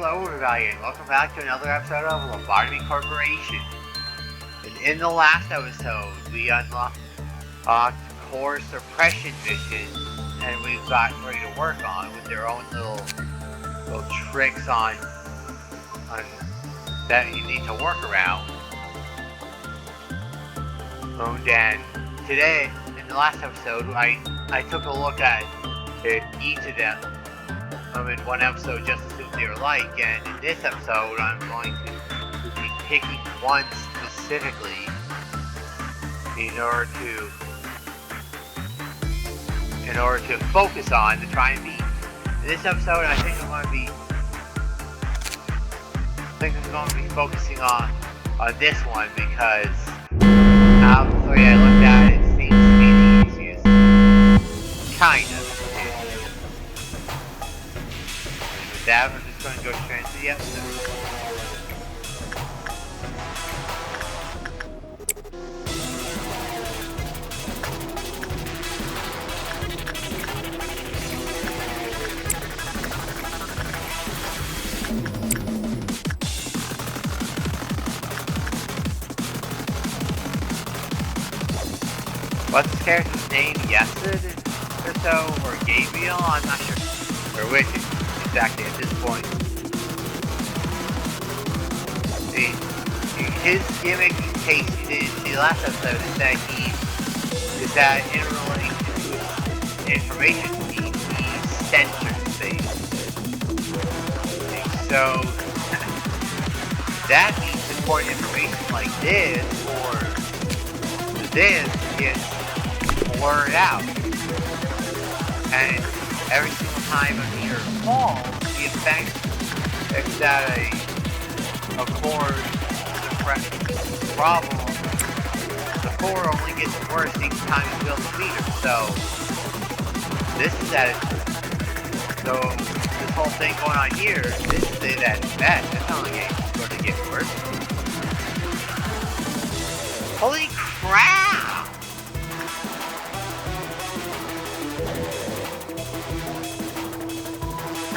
Hello everybody, and welcome back to another episode of Lobotomy Corporation. And in the last episode, we unlocked core suppression mission, and we've got ready to work on with their own little tricks on that you need to work around. And then today, in the last episode, I took a look at each of them in one episode just to see what they were like, and in this episode I'm going to be picking one specifically in order to focus on to try and beat. In this episode I think I'm going to be focusing on this one because out of the three I looked at, it seems to be the easiest. Kind of. With that, I'm just going to go straight into the episode. What's this character's name? Yesod or so? Or Gabriel? I'm not sure. Or which exactly at this point. His gimmick, in case you didn't see last episode, is that in relation to information feed, he censors things. So that means important information like this or this gets blurred out, and every single time a meter falls, the effect is that a core suppression problem, the core only gets worse each time you build the meter. So this is that. So this whole thing going on here, this is it at best. It's not like it's going to get worse. Holy crap!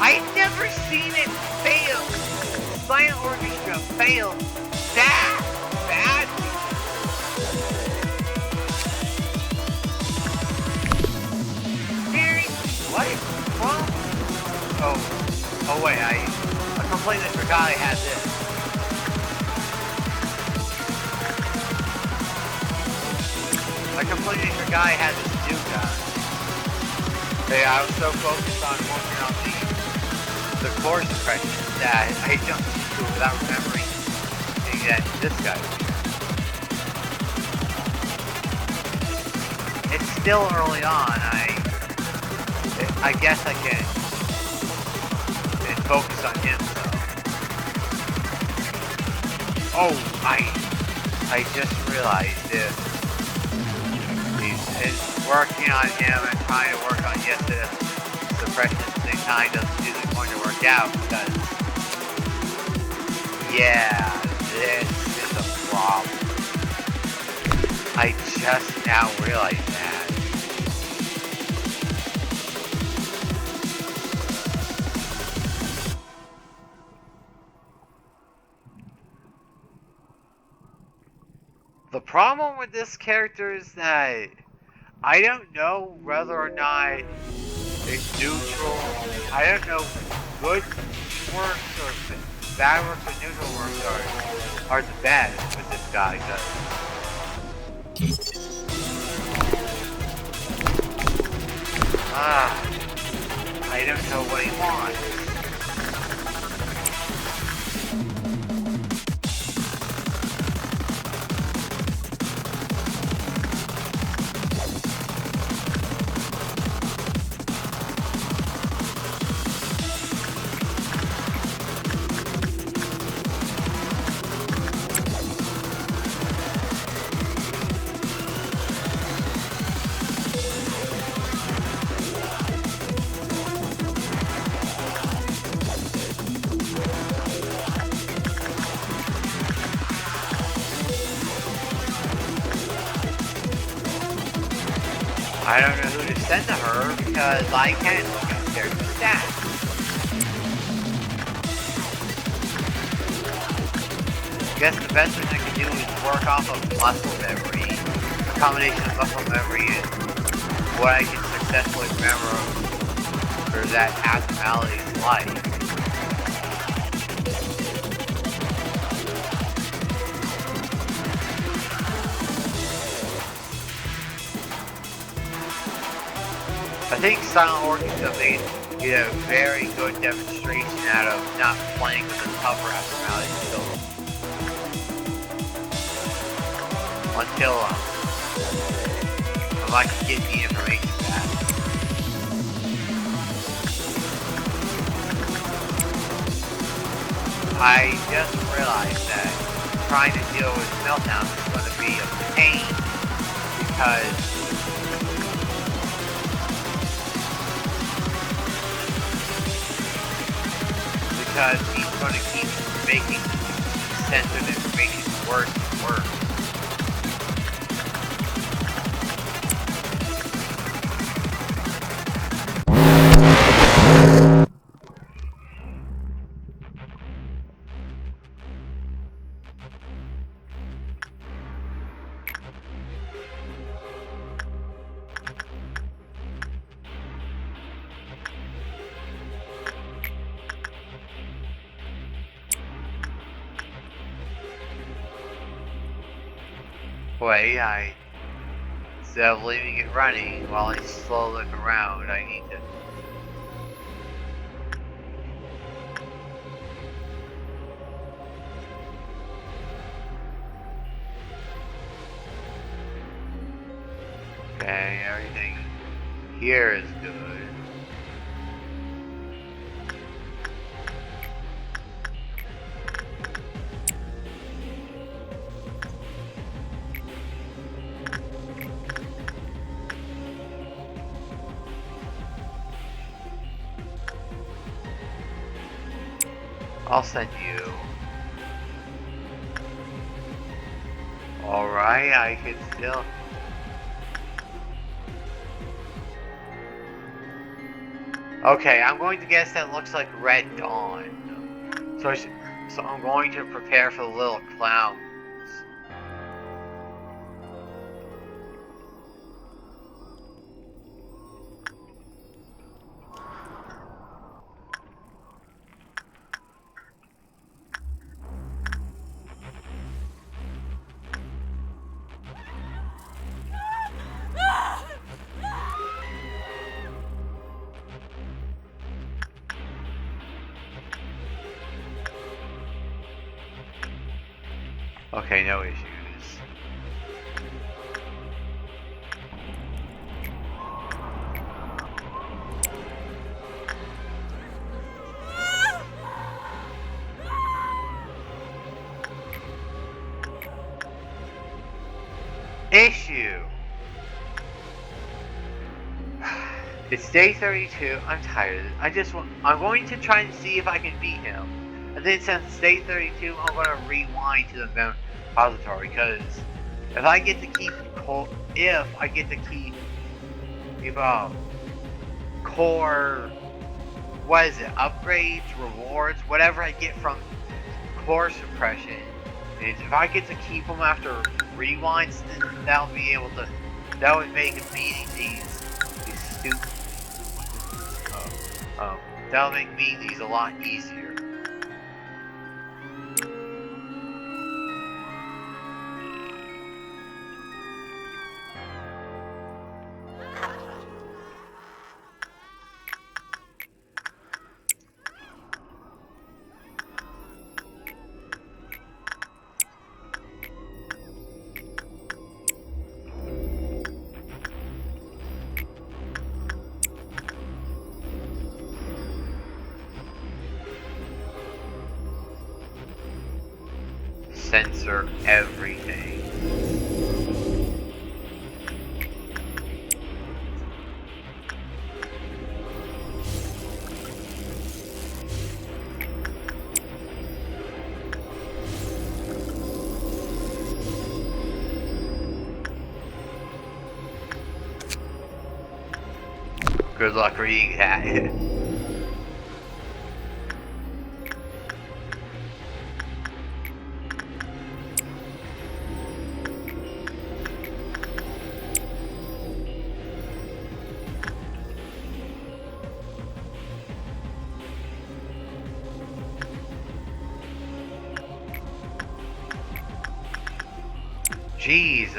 I've never seen it fail. Silent Orchestra fail that badly. Seriously, what is wrong? Oh wait, I completely forgot I had this. I completely forgot I had this new guy. Hey, I was so focused on working on the core suppression that I jumped into it without remembering that this guy was here. It's still early on. I guess I can focus on him. So. Oh, I just realized this. He's working on him and trying to work on Yesod suppression at the same time isn't going to work out because, yeah, this is a problem. I just now realized that. The problem with this character is that I don't know whether or not it's neutral. I don't know good works or bad works or neutral works are the best with this guy. I don't know what he wants. I don't know who to send to her because I can't look at their stats. guess the best thing I can do is work off of muscle memory. A combination of muscle memory and what I can successfully remember for that abnormality's life. I think Silent Orchestra made a very good demonstration out of not playing with the tougher abnormalities until I can get the information back. I just realized that trying to deal with meltdowns is going to be a pain because he's going to keep making sensitive information worse and worse. Wait, instead of leaving it running while I slowly look around, I need to... Okay, everything here is good. I'll send you. Alright, I can still... Okay, I'm going to guess that looks like Red Dawn. So I'm going to prepare for the little clowns. Okay, no issues. Issue. It's day 32. I'm tired. I'm going to try and see if I can beat him. And then since it's day 32, I'm going to rewind to the repository because if I get to keep core, what is it? Upgrades, rewards, whatever I get from core suppression. And if I get to keep them after rewinds, then that would make beating these stupid. That'll make beating these a lot easier. Censor everything. Good luck reading that. Jeez.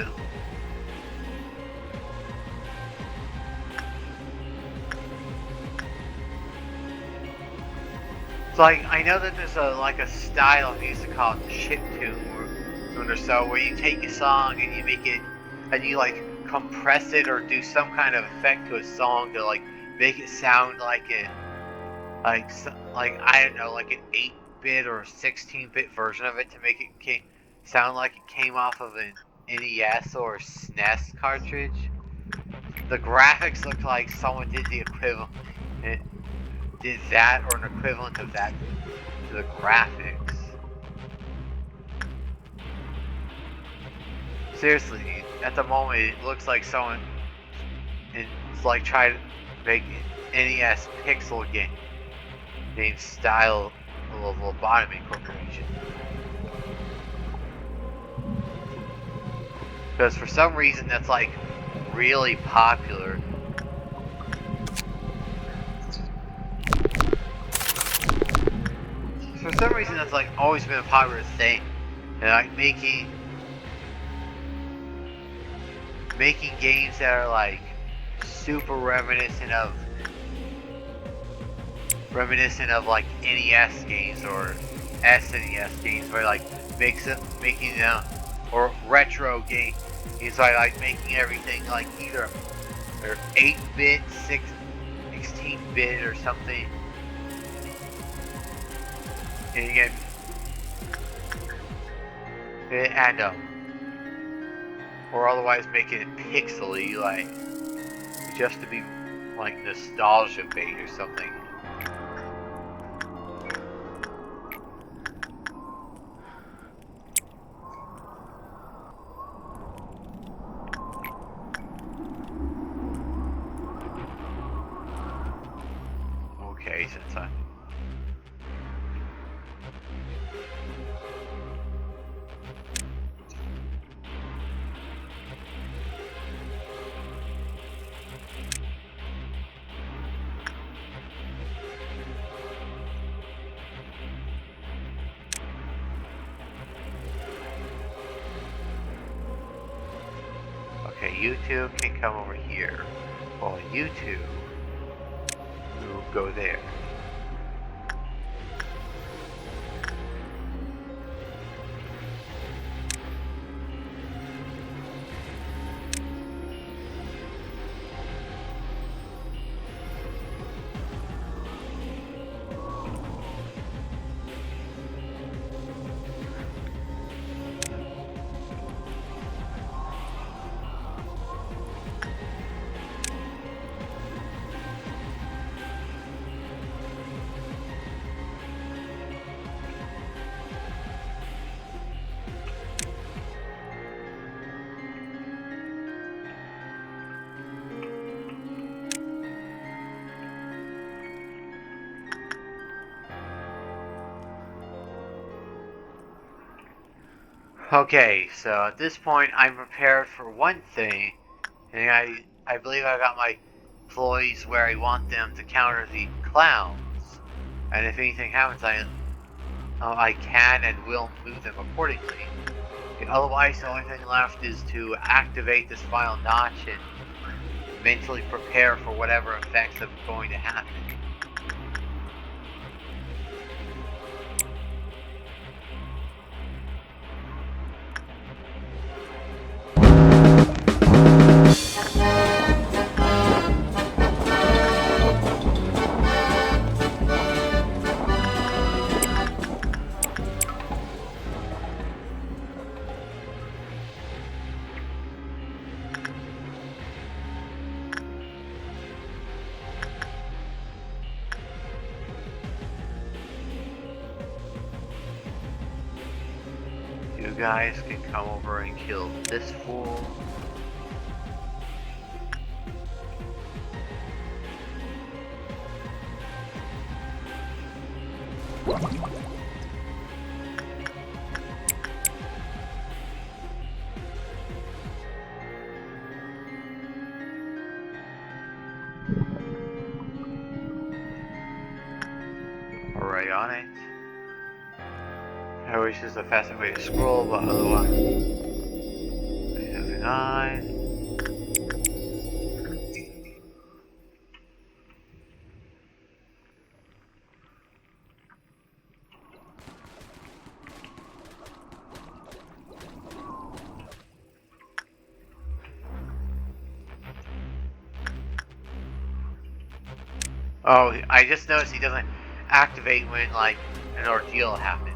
It's like, I know that there's a style of music called chiptune or so, where you take a song and you make it, and you like compress it or do some kind of effect to a song to like make it sound like it, like I don't know, like an 8-bit or 16-bit version of it to make it sound like it came off of an NES or SNES cartridge. The graphics look like someone did the equivalent, did that or an equivalent of that to the graphics. Seriously, at the moment it looks like someone, it's like trying to make an NES pixel game named style of Lobotomy Corporation. Because for some reason that's like really popular. For some reason that's like always been a popular thing. And like making games that are like super reminiscent of like NES games or SNES games, where like making them, or retro games, like making everything like either 8-bit, 16-bit or something, and again, or otherwise making it pixely, like just to be like nostalgia bait or something. Okay, since I... Okay, you two can come over here, while you two will go there. Okay, so at this point I'm prepared for one thing, and I believe I got my employees where I want them to counter the clowns, and if anything happens I can and will move them accordingly. Otherwise the only thing left is to activate this final notch and mentally prepare for whatever effects are going to happen. You guys can come over and kill this fool. Alright, on it. I wish this was a faster way to scroll, but otherwise... on. Oh, I just noticed he doesn't activate when, like, an ordeal happens.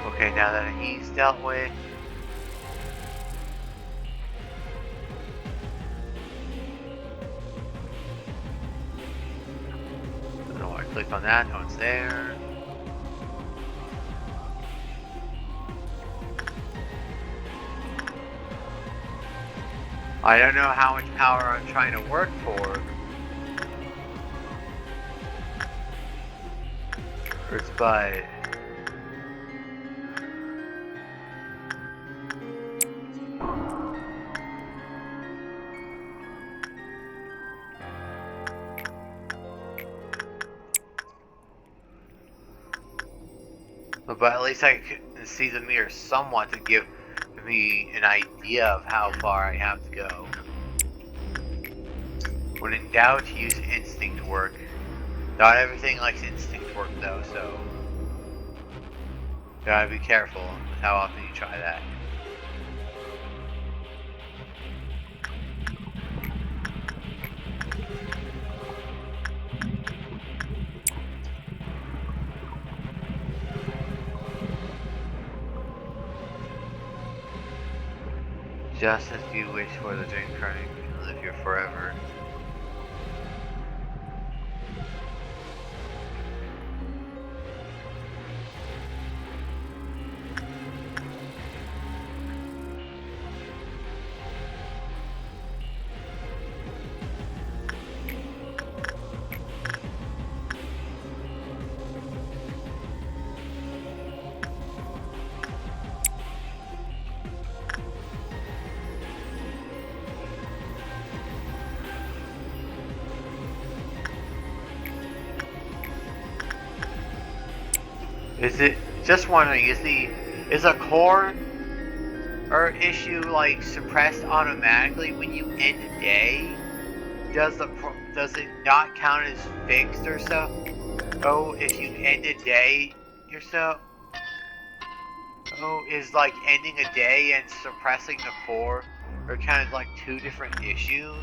Okay, now that he's dealt with, I don't know why I clicked on that, no one's there. I don't know how much power I'm trying to work for. But at least I can see the mirror somewhat to give me an idea of how far I have to go. When in doubt, use instinct work. Not everything likes instinct work though, so gotta be careful with how often you try that. Just as you wish for the dream crying, you can live here forever. Is it, just wondering, is a core or issue like suppressed automatically when you end a day? Does it not count as fixed or so? Oh, if you end a day yourself? Oh, is like ending a day and suppressing the core are kind of like two different issues?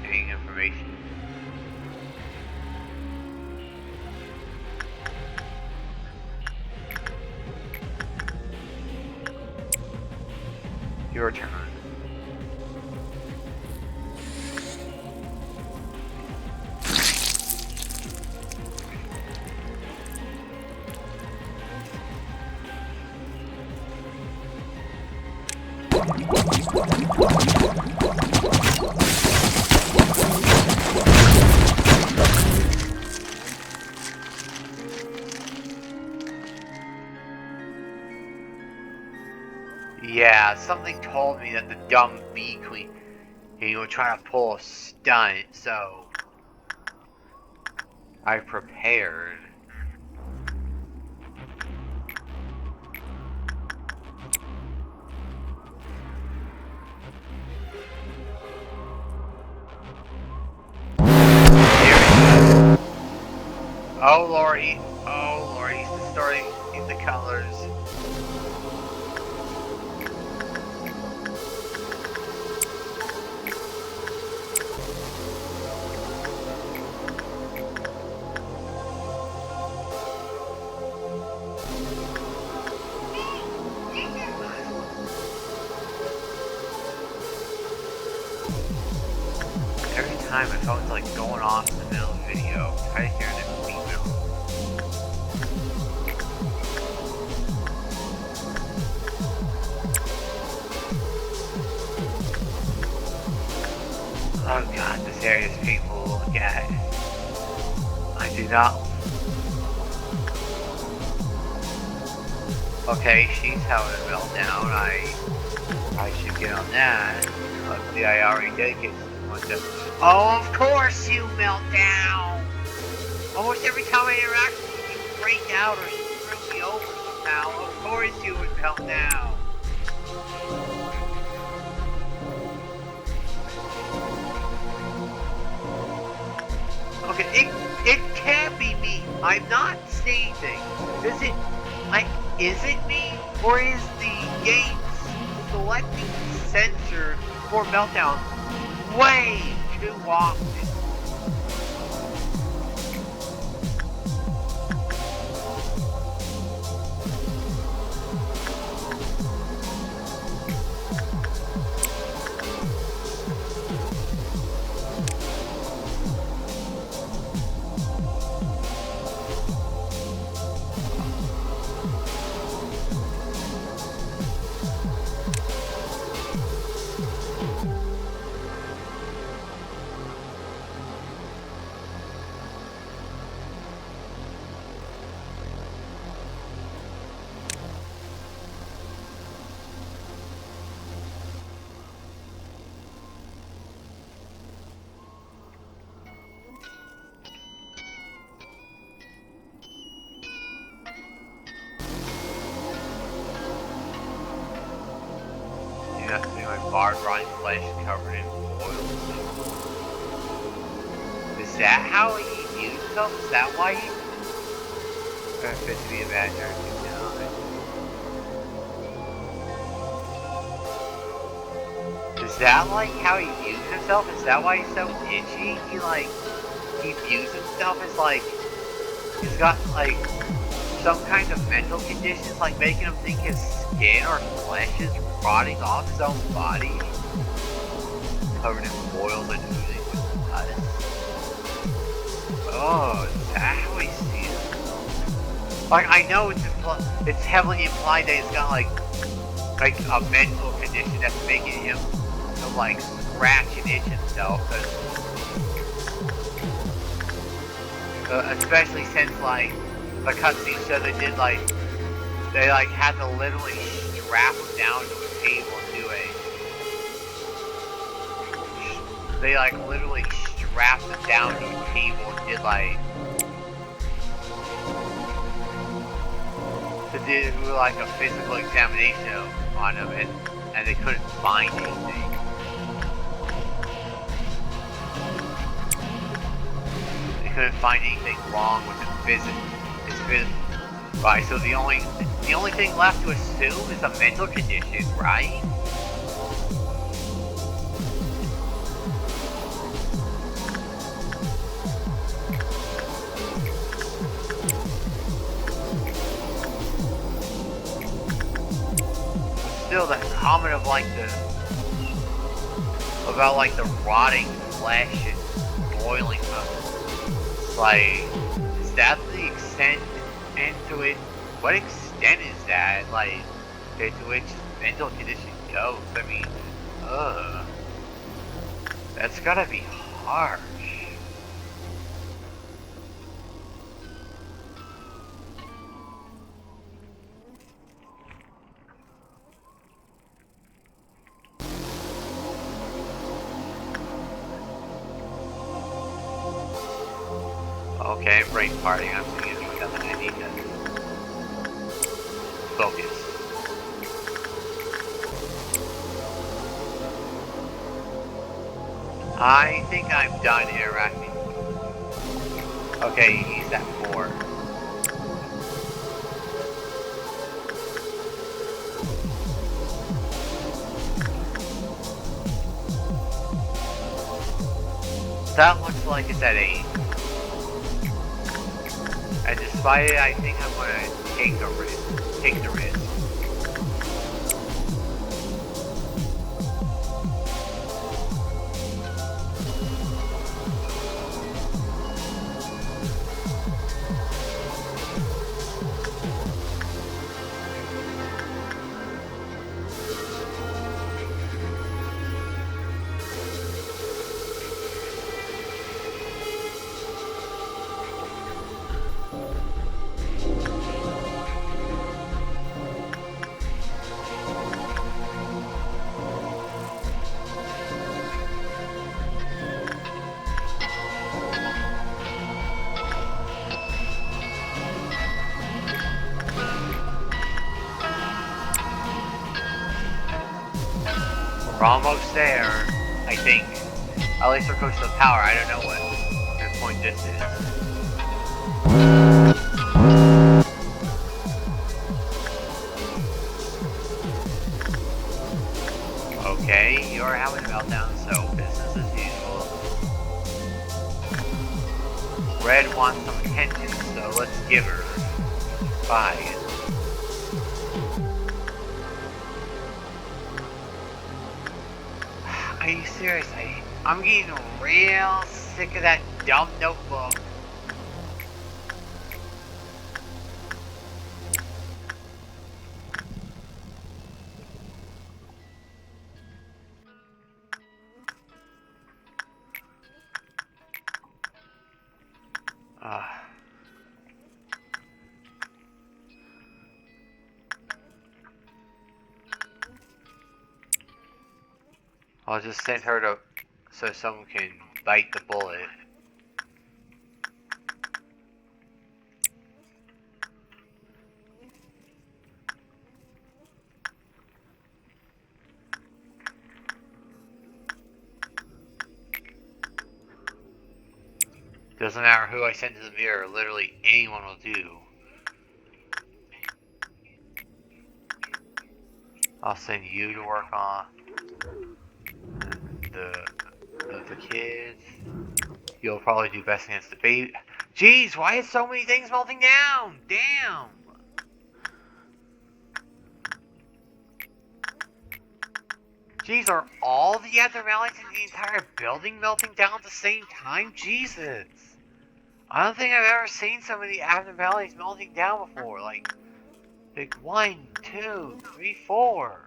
Any information. Your turn. Yeah, something told me that the dumb bee queen, were trying to pull a stunt, so I prepared. Here it is. Oh lordy. Oh lordy, he's distorting the colors. Every time my phone's like going off in the middle of the video, try to hear the female. Oh god, this area is painful to look at. I do not. Okay, she's having a meltdown. I should get on that. Luckily, I already did get one. Oh, of course you melt down! Almost every time I interact with you, you break out or you screw me over somehow. Of course you would melt down. Okay, it can't be me. I'm not saying things. Is it me? Or is the game selecting sensor for meltdown way too often? That's me, my barred rotting flesh covered in oils. Is that how he views himself? Is that why he... Or fit to be a bad guy? Is that like how he views himself? Is that why he's so itchy? He views himself as like... He's got like... some kind of mental conditions, like making him think his skin or flesh is rotting off his own body, covered in boils and oozing with pus. Oh, is that how he sees it? Like, I know it's heavily implied that he's got like a mental condition that's making him to like scratch and itch himself, especially since like the cutscene show they did they had to literally strap him down to a table and do they literally strapped him down to a table and did a physical examination on him and they couldn't find anything. They couldn't find anything wrong with him physically. Right, so the only thing left to assume is a mental condition, right? Still, that comment of about the rotting flesh and boiling is that the extent into it? What extent is that, to which mental condition goes? I mean, that's gotta be harsh. Okay, brain party, I'm seeing nothing I need to focus. I think I'm done interacting. Okay, he's at 4. That looks like it's at 8. And despite it, I think I'm gonna take the risk. Take the risk. We're almost there, I think. At least we're close to the power. I don't know what the point this is. Okay, you're having a meltdown, so business as usual. Red wants some attention, so let's give her 5. Are you serious? I'm getting real sick of that dumb notebook. I'll just send her to so someone can bite the bullet. Doesn't matter who I send to the mirror, literally anyone will do. I'll send you to work on the kids. You'll probably do best against the baby. Jeez, why is so many things melting down? Damn! Jeez, are all the abnormalities in the entire building melting down at the same time? Jesus! I don't think I've ever seen so many abnormalities melting down before. Like 1, 2, 3, 4,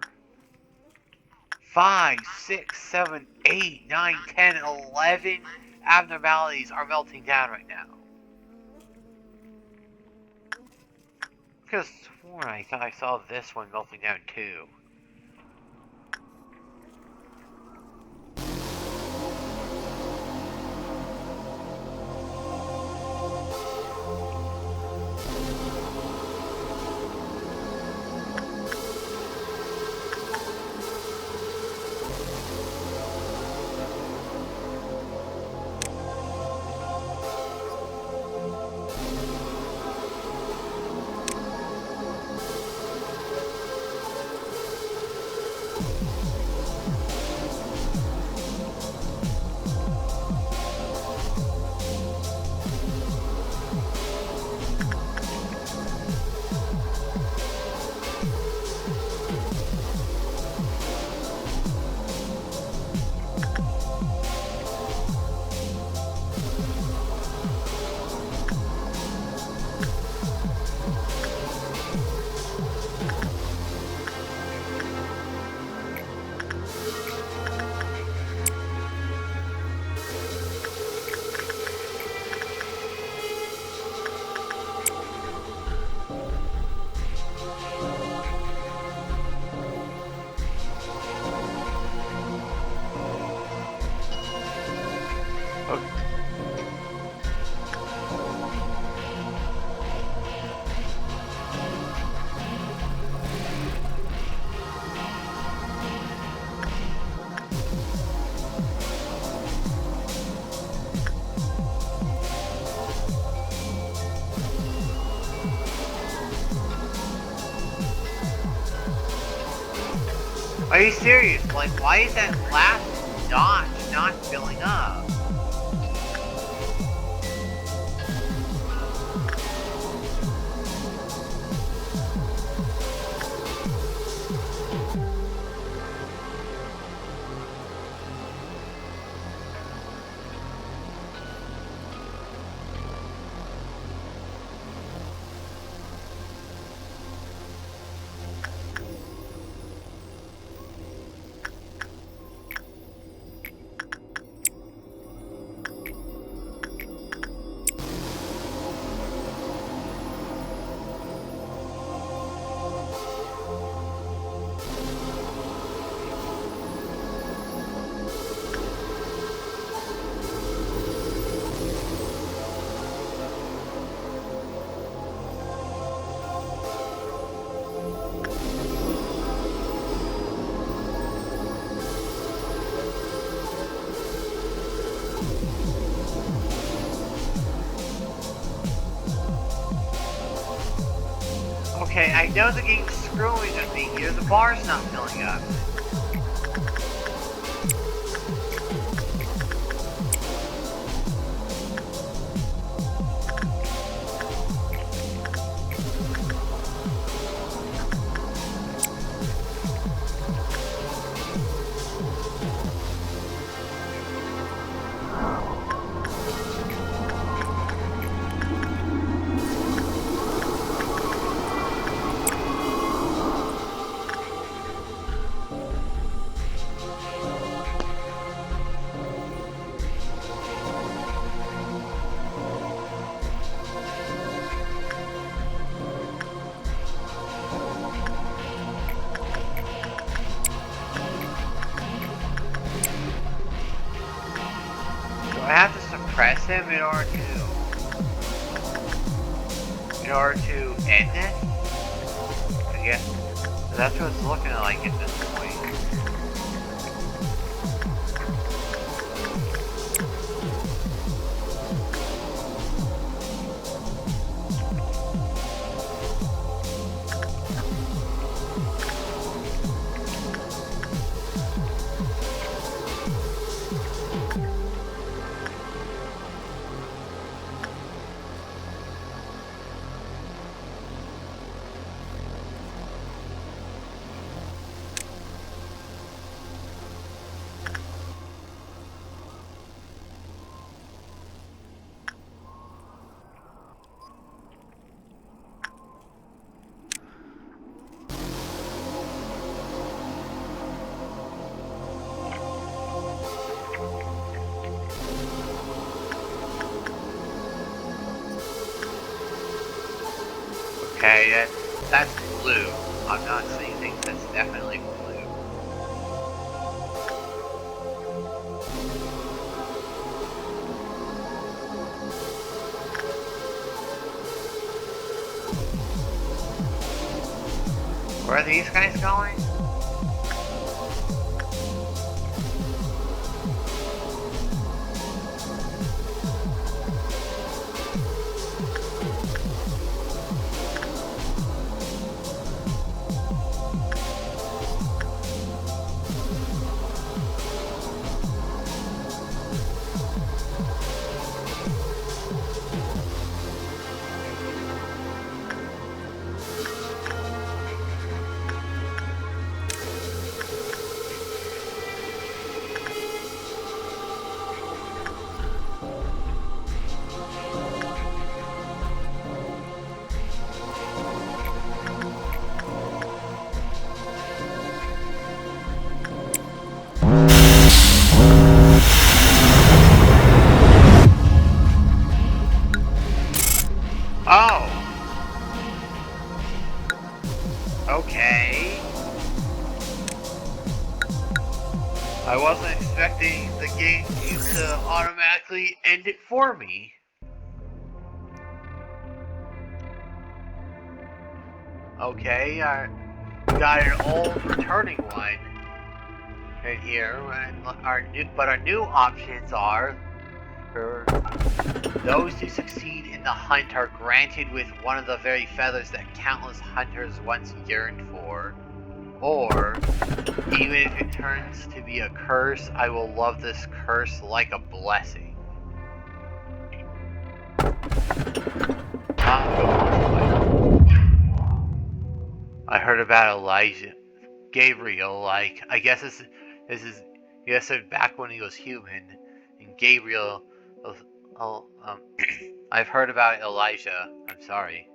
5, 6, 7, 8, 9, 10, 11 abnormalities are melting down right now. I could have sworn I thought I saw this one melting down too. Are you serious? Like, why is that last notch not filling up? Okay, I know the game's screwing with me here. The bar's not filling up. I have to suppress him in order to end it? I guess that's what it's looking like at this point. Okay, that's blue. I'm not seeing things that's definitely blue. Where are these guys going? Oh! Okay. I wasn't expecting the game to automatically end it for me. Okay, I got an old returning one right here, and our new options are for those who succeed in the hunt are granted with one of the very feathers that countless hunters once yearned for. Or, even if it turns to be a curse, I will love this curse like a blessing. I heard about Gabriel, like, I guess this is Yesod back when he was human, and Gabriel, I've heard about Elijah, I'm sorry.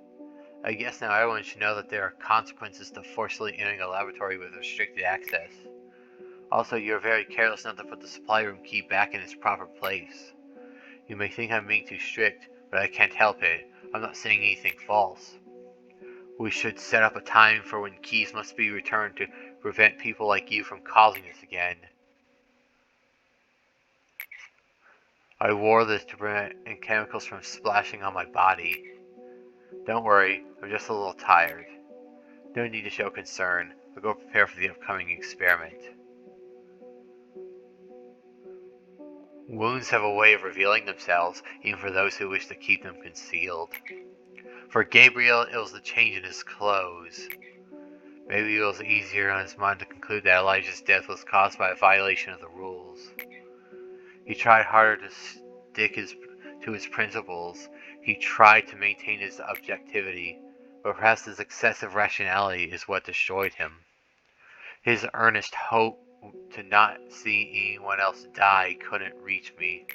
I guess now everyone should know that there are consequences to forcibly entering a laboratory with restricted access. Also, you're very careless not to put the supply room key back in its proper place. You may think I'm being too strict, but I can't help it. I'm not saying anything false. We should set up a time for when keys must be returned to prevent people like you from causing this again. I wore this to prevent chemicals from splashing on my body. Don't worry, I'm just a little tired. No need to show concern. I'll go prepare for the upcoming experiment. Wounds have a way of revealing themselves, even for those who wish to keep them concealed. For Gabriel, it was the change in his clothes. Maybe it was easier on his mind to conclude that Elijah's death was caused by a violation of the rules. He tried harder to stick to his principles. He tried to maintain his objectivity, but perhaps his excessive rationality is what destroyed him. His earnest hope to not see anyone else die couldn't reach me.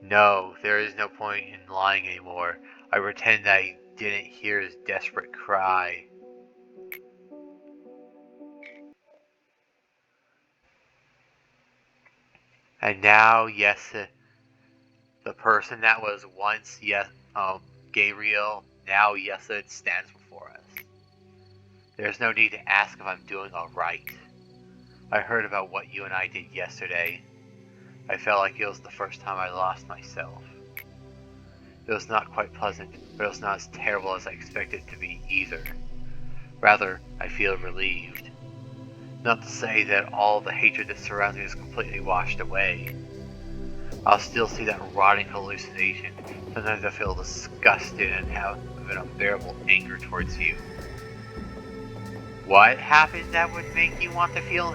No, there is no point in lying anymore. I pretend that I didn't hear his desperate cry. And now, yes, the person that was once Gabriel, now Yesod stands before us. There's no need to ask if I'm doing alright. I heard about what you and I did yesterday. I felt like it was the first time I lost myself. It was not quite pleasant, but it was not as terrible as I expected it to be either. Rather, I feel relieved. Not to say that all the hatred that surrounds me is completely washed away. I'll still see that rotting hallucination. Sometimes I feel disgusted and have an unbearable anger towards you. What happened that would make you want to feel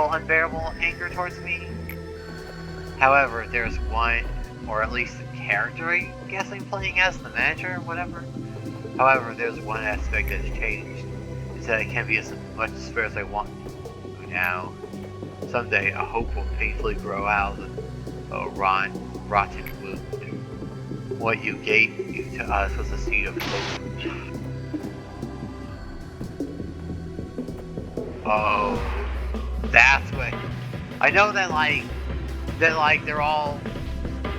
unbearable anger towards me? However, there's one, or at least the character I guess I'm playing as, the manager or whatever. However, there's one aspect that has changed. It's that I can't be as much despair as I want to now. Someday, a hope will painfully grow out of a rotten wound. What you gave to us was a seed of hope. Oh, that's what. I know that they're all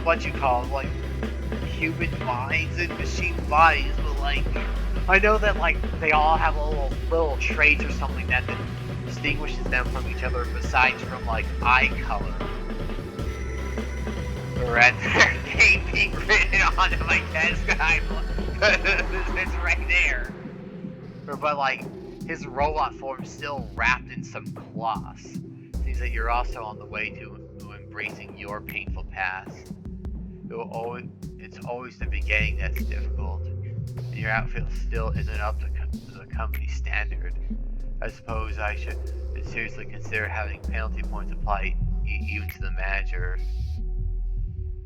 what you call human minds and machine bodies, but I know that they all have little traits or something that distinguishes them from each other besides from eye color. Or at their name being written onto my desk, it's right there. But his robot form's still wrapped in some cloths. Seems that you're also on the way to embracing your painful past. It's always the beginning that's difficult, and your outfit still isn't up to the company standard. I suppose I should seriously consider having penalty points applied even to the manager.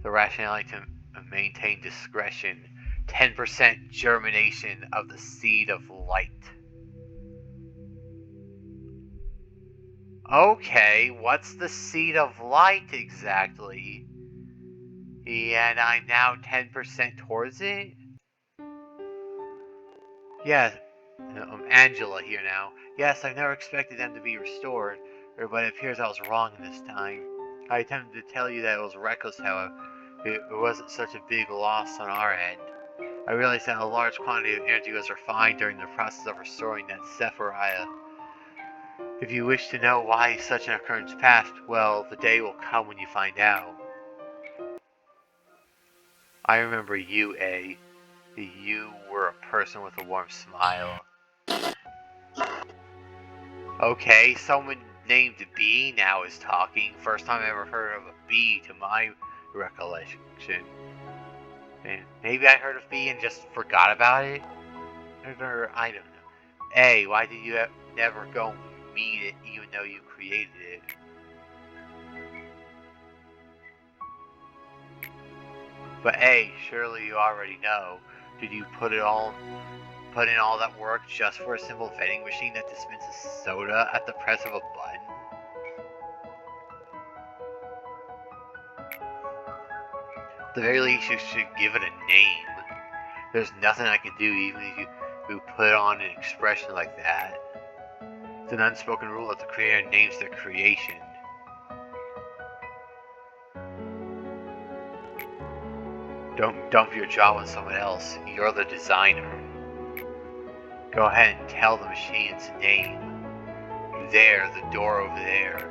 The rationality to maintain discretion. 10% germination of the seed of light. Okay, what's the seed of light exactly? And I'm now 10% towards it? Yes, Angela here now. Yes, I've never expected them to be restored, but it appears I was wrong this time. I attempted to tell you that it was reckless, however. It wasn't such a big loss on our end. I realized that a large quantity of energy was refined during the process of restoring that Sephiriah. If you wish to know why such an occurrence passed, well, the day will come when you find out. I remember you, A. You were a person with a warm smile. Okay, someone named B now is talking. First time I ever heard of a B to my recollection. Maybe I heard of B and just forgot about it? Or I don't know. A, why did you never go meet it even though you created it? But A, surely you already know. Did you put in all that work just for a simple vending machine that dispenses soda at the press of a button? At the very least, you should give it a name. There's nothing I can do even if you put on an expression like that. It's an unspoken rule that the creator names their creation. Don't dump your job on someone else. You're the designer. Go ahead and tell the machine its name. There, the door over there.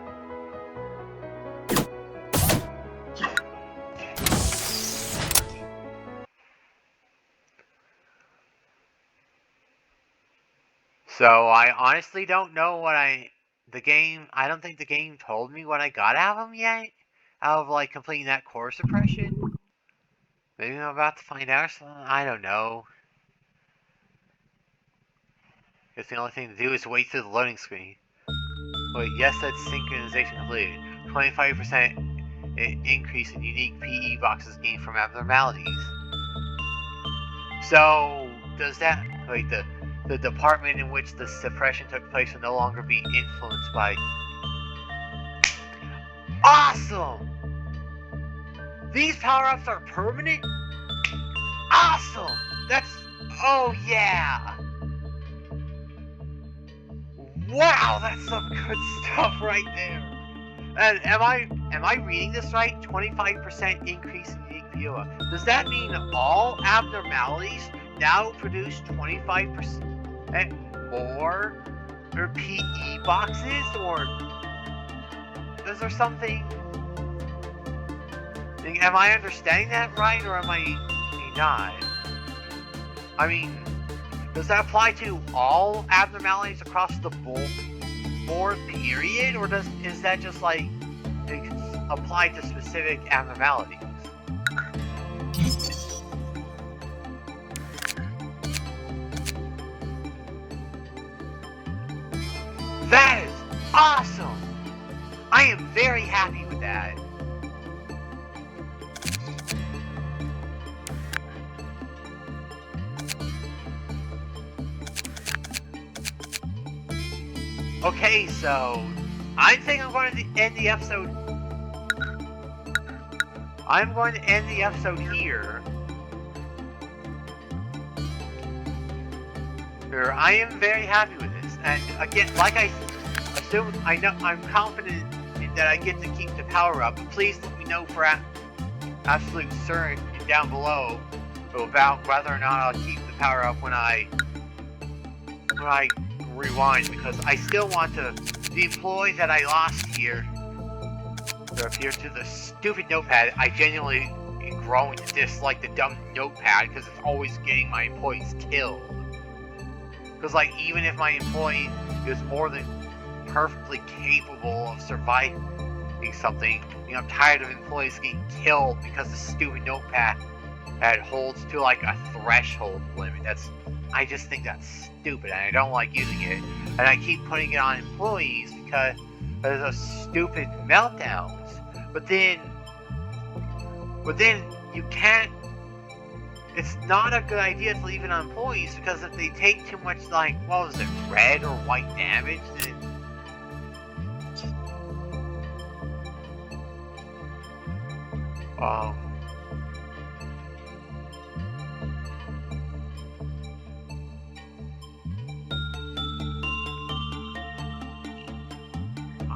So I honestly don't know what I don't think the game told me what I got out of him yet. Out of like completing that core suppression. Maybe I'm about to find out something. I don't know. Guess the only thing to do is wait through the loading screen. Wait, yes, that's synchronization completed. 25% increase in unique PE boxes gained from abnormalities. So, does that... Wait, the department in which the suppression took place will no longer be influenced by... Awesome! These power-ups are permanent? Awesome! That's... Oh, yeah! Wow, that's some good stuff right there. And am I reading this right? 25% increase in unique POA. Does that mean all abnormalities now produce 25% more PE boxes, or is there something? Am I understanding that right, or am I not? I mean, does that apply to all abnormalities across the board, period? Or is that just like apply to specific abnormalities? That is awesome! I am very happy with that. Okay, so I think I'm going to end the episode. I'm going to end the episode here. I am very happy with this, and again, like I assume, I'm confident that I get to keep the power up. But please let me know for absolute certain down below about whether or not I'll keep the power up when I rewind, because I still want the employee that I lost here to appear to the stupid notepad. I genuinely am growing to dislike the dumb notepad because it's always getting my employees killed. Because like, even if my employee is more than perfectly capable of surviving something, you know, I'm tired of employees getting killed because the stupid notepad holds to like a threshold limit. I just think that's stupid, and I don't like using it, and I keep putting it on employees because of those stupid meltdowns. But then you can't. It's not a good idea to leave it on employees, because if they take too much, like, what was it, red or white damage, then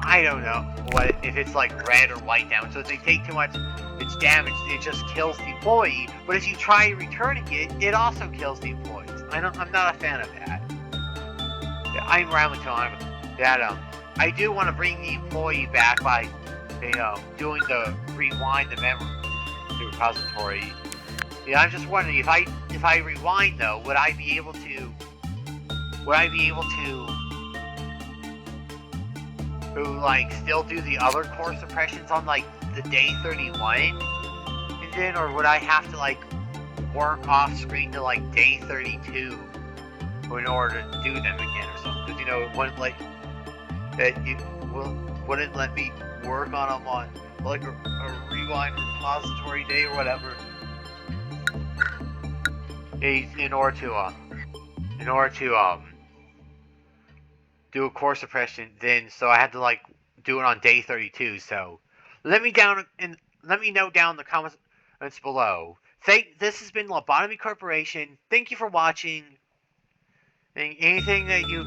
I don't know what if it's like red or white damage. So if they take too much, it's damage. It just kills the employee. But if you try returning it, it also kills the employees. I'm not a fan of that. I'm rambling too long. That I do want to bring the employee back by, you know, doing the rewind the memory repository. Yeah, I'm just wondering if I rewind though, would I be able to like still do the other core suppressions on like the day 31 and then, or would I have to like work off screen to like day 32 in order to do them again or something. Because, you know, it wouldn't let wouldn't let me work on them on like a rewind repository day or whatever. In order to do a core suppression, then so I had to like do it on day 32. So let me know down in the comments below. This has been Lobotomy Corporation. Thank you for watching. And anything that you,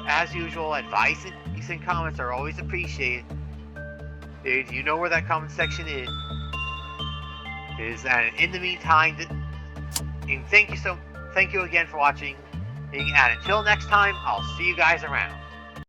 as usual, advice and comments are always appreciated. You know where that comment section is. And in the meantime, and thank you again for watching. And until next time, I'll see you guys around.